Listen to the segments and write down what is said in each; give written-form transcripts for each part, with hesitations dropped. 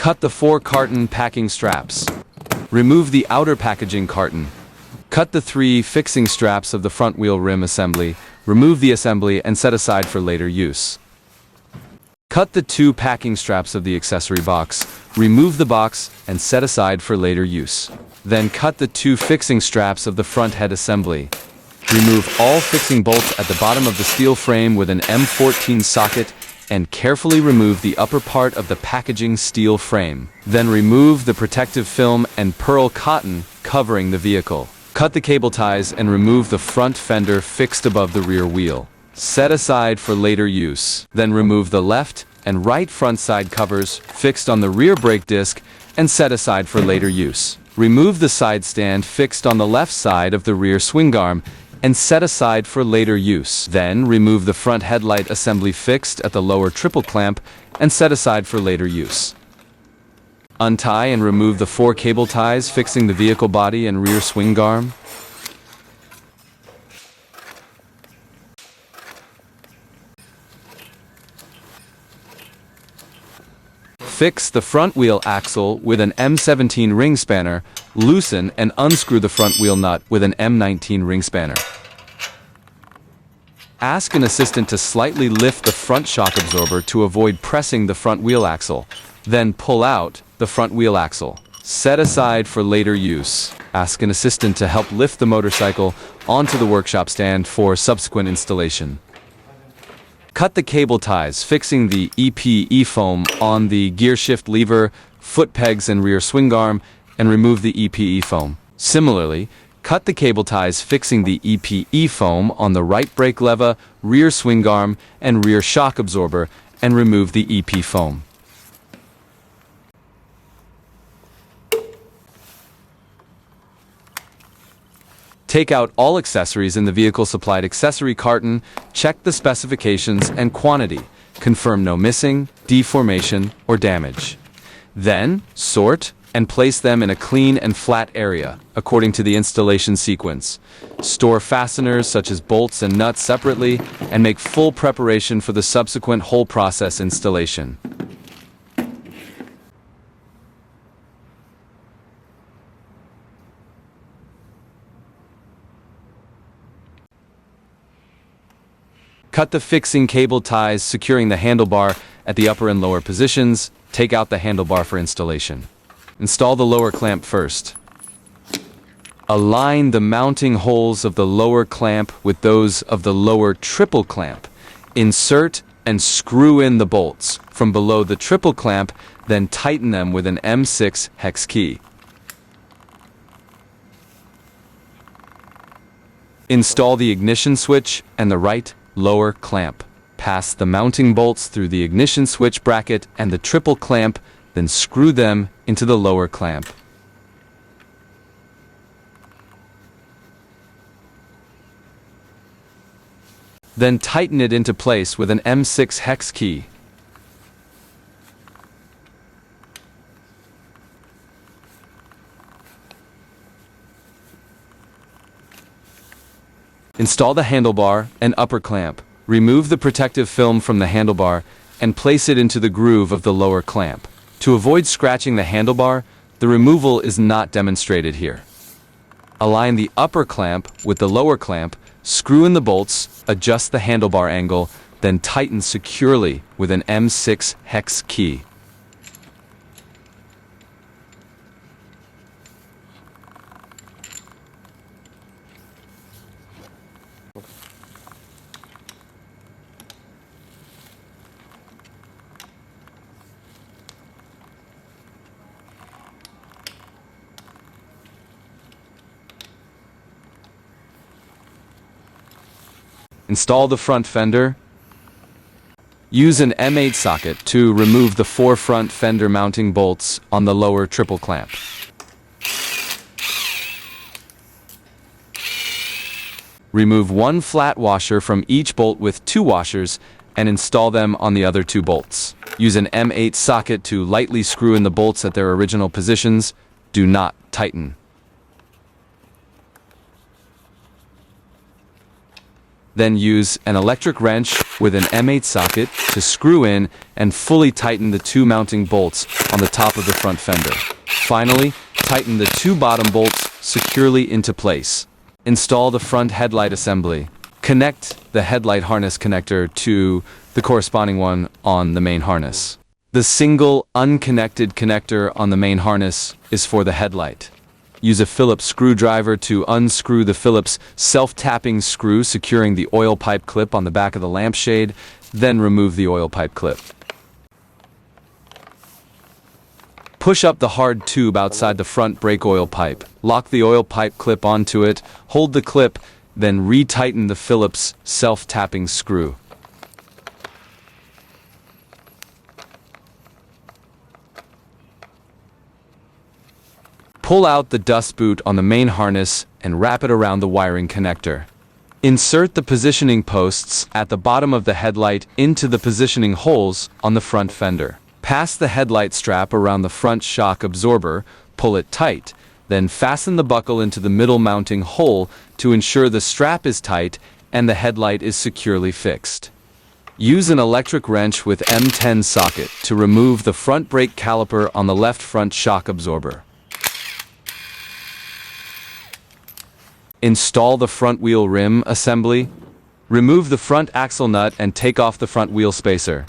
Cut the 4 carton packing straps. Remove the outer packaging carton. Cut the 3 fixing straps of the front wheel rim assembly. Remove the assembly and set aside for later use. Cut the 2 packing straps of the accessory box. Remove the box and set aside for later use. Then cut the 2 fixing straps of the front head assembly. Remove all fixing bolts at the bottom of the steel frame with an M14 socket and carefully remove the upper part of the packaging steel frame. Then remove the protective film and pearl cotton covering the vehicle. Cut the cable ties and remove the front fender fixed above the rear wheel. Set aside for later use. Then remove the left and right front side covers fixed on the rear brake disc and set aside for later use. Remove the side stand fixed on the left side of the rear swing arm and set aside for later use. Then remove the front headlight assembly fixed at the lower triple clamp and set aside for later use. Untie and remove the 4 cable ties fixing the vehicle body and rear swing arm. Fix the front wheel axle with an M17 ring spanner. Loosen and unscrew the front wheel nut with an M19 ring spanner. Ask an assistant to slightly lift the front shock absorber to avoid pressing the front wheel axle. Then pull out the front wheel axle. Set aside for later use. Ask an assistant to help lift the motorcycle onto the workshop stand for subsequent installation. Cut the cable ties fixing the EP foam on the gear shift lever, foot pegs and rear swing arm and remove the EP foam. Similarly, cut the cable ties fixing the EP foam on the right brake lever, rear swing arm and rear shock absorber and remove the EP foam. Take out all accessories in the vehicle supplied accessory carton, check the specifications and quantity, confirm no missing, deformation, or damage. Then, sort and place them in a clean and flat area, according to the installation sequence. Store fasteners such as bolts and nuts separately, and make full preparation for the subsequent whole process installation. Cut the fixing cable ties securing the handlebar at the upper and lower positions. Take out the handlebar for installation. Install the lower clamp first. Align the mounting holes of the lower clamp with those of the lower triple clamp. Insert and screw in the bolts from below the triple clamp, then tighten them with an M6 hex key. Install the ignition switch and the right lower clamp. Pass the mounting bolts through the ignition switch bracket and the triple clamp, then screw them into the lower clamp. Then tighten it into place with an M6 hex key. Install the handlebar and upper clamp. Remove the protective film from the handlebar and place it into the groove of the lower clamp. To avoid scratching the handlebar, the removal is not demonstrated here. Align the upper clamp with the lower clamp, screw in the bolts, adjust the handlebar angle, then tighten securely with an M6 hex key. Install the front fender. Use an M8 socket to remove the 4 front fender mounting bolts on the lower triple clamp. Remove 1 flat washer from each bolt with 2 washers and install them on the other 2 bolts. Use an M8 socket to lightly screw in the bolts at their original positions. Do not tighten. Then use an electric wrench with an M8 socket to screw in and fully tighten the two mounting bolts on the top of the front fender. Finally, tighten the two bottom bolts securely into place. Install the front headlight assembly. Connect the headlight harness connector to the corresponding one on the main harness. The single unconnected connector on the main harness is for the headlight. Use a Phillips screwdriver to unscrew the Phillips self-tapping screw securing the oil pipe clip on the back of the lampshade, then remove the oil pipe clip. Push up the hard tube outside the front brake oil pipe. Lock the oil pipe clip onto it, hold the clip, then retighten the Phillips self-tapping screw. Pull out the dust boot on the main harness and wrap it around the wiring connector. Insert the positioning posts at the bottom of the headlight into the positioning holes on the front fender. Pass the headlight strap around the front shock absorber, pull it tight, then fasten the buckle into the middle mounting hole to ensure the strap is tight and the headlight is securely fixed. Use an electric wrench with M10 socket to remove the front brake caliper on the left front shock absorber. Install the front wheel rim assembly. Remove the front axle nut and take off the front wheel spacer.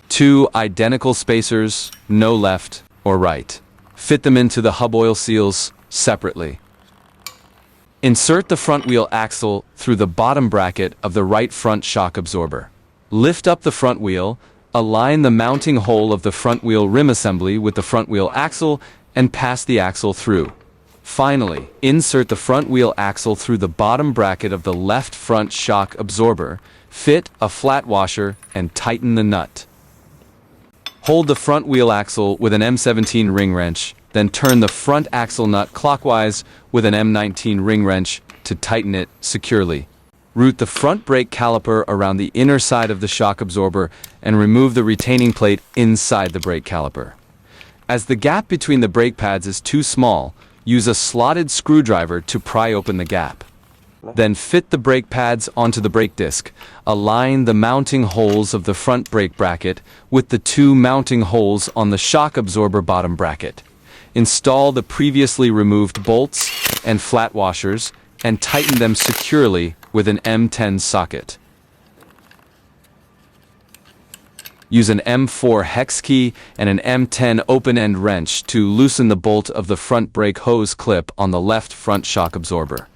Two identical spacers, no left or right. Fit them into the hub oil seals separately. Insert the front wheel axle through the bottom bracket of the right front shock absorber. Lift up the front wheel, align the mounting hole of the front wheel rim assembly with the front wheel axle and pass the axle through. Finally, insert the front wheel axle through the bottom bracket of the left front shock absorber, fit a flat washer, and tighten the nut. Hold the front wheel axle with an M17 ring wrench, then turn the front axle nut clockwise with an M19 ring wrench to tighten it securely. Route the front brake caliper around the inner side of the shock absorber and remove the retaining plate inside the brake caliper. As the gap between the brake pads is too small, use a slotted screwdriver to pry open the gap. Then fit the brake pads onto the brake disc. Align the mounting holes of the front brake bracket with the two mounting holes on the shock absorber bottom bracket. Install the previously removed bolts and flat washers and tighten them securely with an M10 socket. Use an M4 hex key and an M10 open-end wrench to loosen the bolt of the front brake hose clip on the left front shock absorber.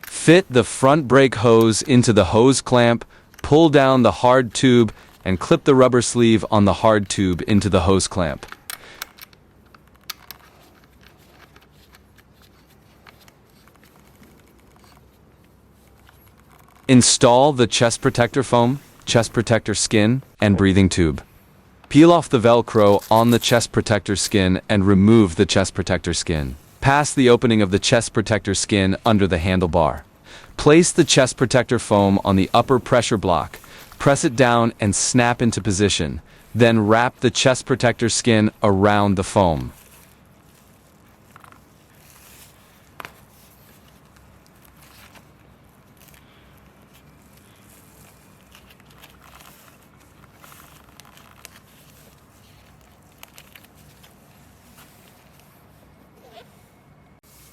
Fit the front brake hose into the hose clamp, pull down the hard tube, and clip the rubber sleeve on the hard tube into the hose clamp. Install the chest protector foam, chest protector skin, and breathing tube. Peel off the Velcro on the chest protector skin and remove the chest protector skin. Pass the opening of the chest protector skin under the handlebar. Place the chest protector foam on the upper pressure block. Press it down and snap into position. Then wrap the chest protector skin around the foam.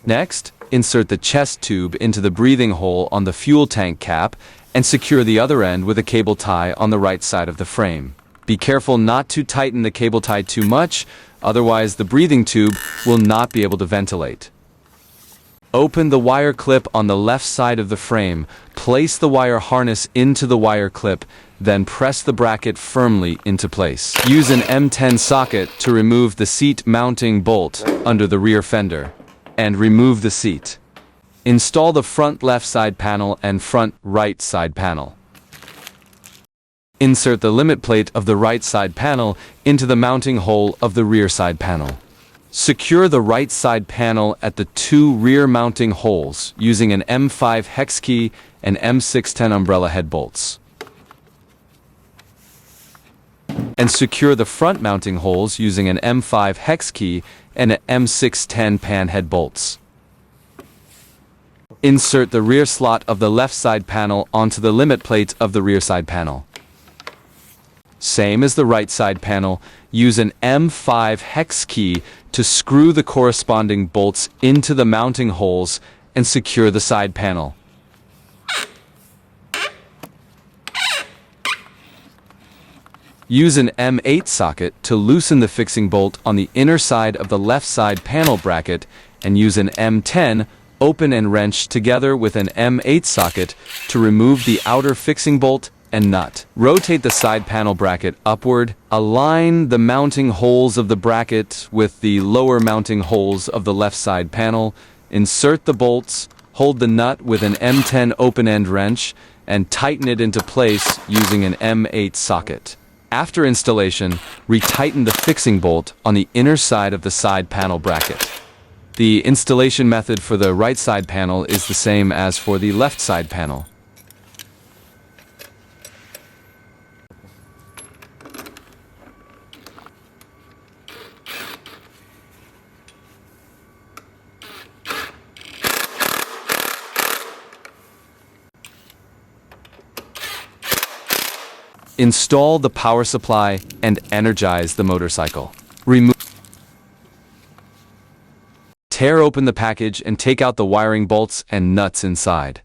Next, insert the chest tube into the breathing hole on the fuel tank cap and secure the other end with a cable tie on the right side of the frame. Be careful not to tighten the cable tie too much, otherwise the breathing tube will not be able to ventilate. Open the wire clip on the left side of the frame, place the wire harness into the wire clip, then press the bracket firmly into place. Use an M10 socket to remove the seat mounting bolt under the rear fender, and remove the seat. Install the front left side panel and front right side panel. Insert the limit plate of the right side panel into the mounting hole of the rear side panel. Secure the right side panel at the two rear mounting holes using an M5 hex key and M610 umbrella head bolts. And secure the front mounting holes using an M5 hex key and an M610 pan head bolts. Insert the rear slot of the left side panel onto the limit plate of the rear side panel. Same as the right side panel, use an M5 hex key to screw the corresponding bolts into the mounting holes and secure the side panel. Use an M8 socket to loosen the fixing bolt on the inner side of the left side panel bracket, and use an M10 open and wrench together with an M8 socket to remove the outer fixing bolt and nut. Rotate the side panel bracket upward. Align the mounting holes of the bracket with the lower mounting holes of the left side panel. Insert the bolts, hold the nut with an M10 open end wrench, and tighten it into place using an M8 socket. After installation, retighten the fixing bolt on the inner side of the side panel bracket. The installation method for the right side panel is the same as for the left side panel. Install the power supply and energize the motorcycle. Tear open the package and take out the wiring bolts and nuts inside.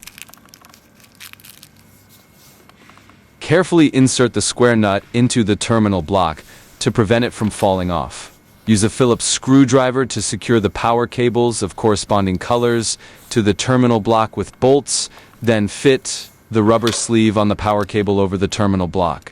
Carefully insert the square nut into the terminal block to prevent it from falling off. Use a Phillips screwdriver to secure the power cables of corresponding colors to the terminal block with bolts, then fit the rubber sleeve on the power cable over the terminal block.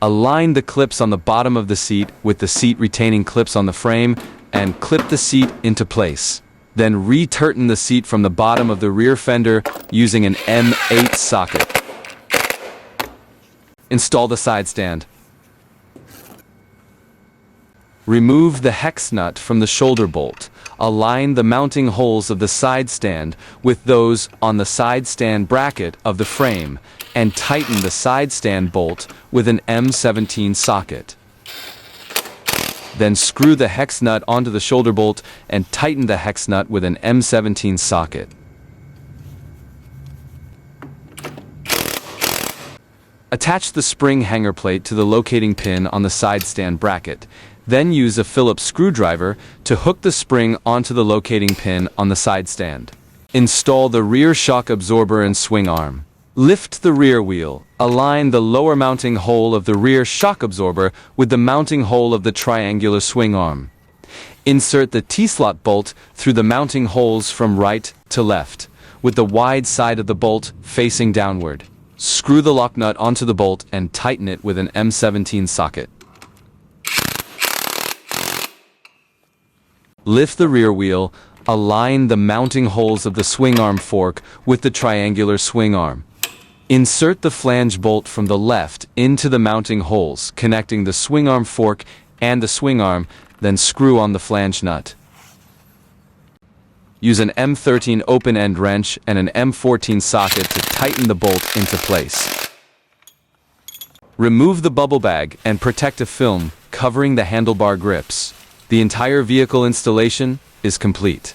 Align the clips on the bottom of the seat with the seat retaining clips on the frame and clip the seat into place. Then return the seat from the bottom of the rear fender using an M8 socket. Install the side stand. Remove the hex nut from the shoulder bolt. Align the mounting holes of the side stand with those on the side stand bracket of the frame and tighten the side stand bolt with an M17 socket. Then screw the hex nut onto the shoulder bolt and tighten the hex nut with an M17 socket. Attach the spring hanger plate to the locating pin on the side stand bracket. Then use a Phillips screwdriver to hook the spring onto the locating pin on the side stand. Install the rear shock absorber and swing arm. Lift the rear wheel. Align the lower mounting hole of the rear shock absorber with the mounting hole of the triangular swing arm. Insert the T-slot bolt through the mounting holes from right to left, with the wide side of the bolt facing downward. Screw the lock nut onto the bolt and tighten it with an M17 socket. Lift the rear wheel. Align the mounting holes of the swing arm fork with the triangular swing arm. Insert the flange bolt from the left into the mounting holes, connecting the swing arm fork and the swing arm, then screw on the flange nut. Use an M13 open-end wrench and an M14 socket to tighten the bolt into place. Remove the bubble bag and protective film covering the handlebar grips. The entire vehicle installation is complete.